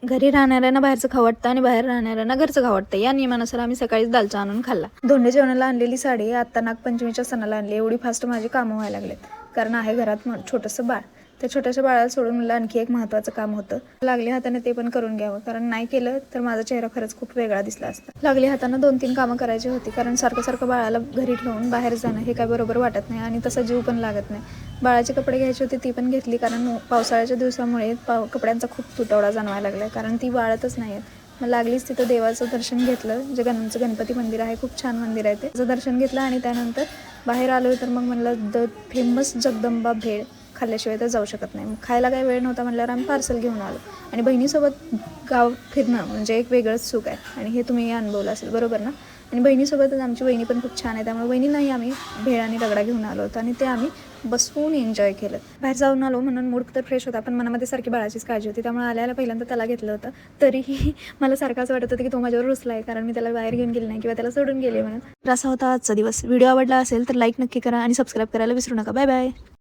घरी राहणाऱ्यांना बाहेरचं खाऊ वाटतं आणि बाहेर राहणाऱ्यांना घरचं खाऊ वाटतं. या नियमानुसार आम्ही सकाळीच दालचा आणून खाल्ला. धोंडे जेवणाला आणलेली साडी आत्ता नागपंचमीच्या सणाला आणली. एवढी फास्ट माझी कामं व्हायला लागलेत, कारण आहे घरात छोटंसं बाळ. त्या छोट्याशा बाळाला सोडून मला आणखी एक महत्त्वाचं काम होतं. लागली हाताने ते पण करून घ्यावं, कारण नाही केलं तर माझा चेहरा खरंच खूप वेगळा दिसला असता. लागली हाताने 2-3 कामं करायची होती, कारण सारखं बाळाला घरी ठेवून बाहेर जाणं हे काय बरोबर वाटत नाही आणि तसा जीव पण लागत नाही. बाळाचे कपडे घ्यायचे होते, ती पण घेतली, कारण पावसाळ्याच्या दिवसामुळे कपड्यांचा खूप तुटवडा जाणवायला लागला, कारण ती वाळतच नाही आहेत. मग लागलीच तिथं देवाचं दर्शन घेतलं, जे गणपती मंदिर आहे, खूप छान मंदिर आहे. त्याचं दर्शन घेतलं आणि त्यानंतर बाहेर आलो तर मग म्हणलं द फेमस जगदंबा भेळ खाल्ल्याशिवाय तर जाऊ शकत नाही. मग खायला काही वेळ नव्हता म्हटल्यावर आम्ही पार्सल घेऊन आलो. आणि बहिणीसोबत गाव फिरणं म्हणजे एक वेगळंच सुख आहे, आणि हे तुम्ही अनुभवलं असेल, बरोबर ना? आणि बहिणीसोबतच आमची बहिणी पण खूप छान आहे, त्यामुळे बहिणींनाही आम्ही भेळ आणि रगडा घेऊन आलो होतो आणि ते आम्ही बसवून एन्जॉय केलं. बाहेर जाऊन आलो म्हणून मूड तर फ्रेश होता, पण मनामध्ये सारखी बाळाचीच काळजी होती. त्यामुळे आल्याला पहिल्यांदा त्याला घेतलं होतं. तरीही मला सारखं असं वाटत होतं की तो माझ्यावर रुसला आहे, कारण मी त्याला बाहेर घेऊन गेले नाही किंवा त्याला सोडून गेले म्हणून. असा होता आजचा दिवस. व्हिडिओ आवडला असेल तर लाईक नक्की करा आणि सबस्क्राईब करायला विसरू नका. Bye bye.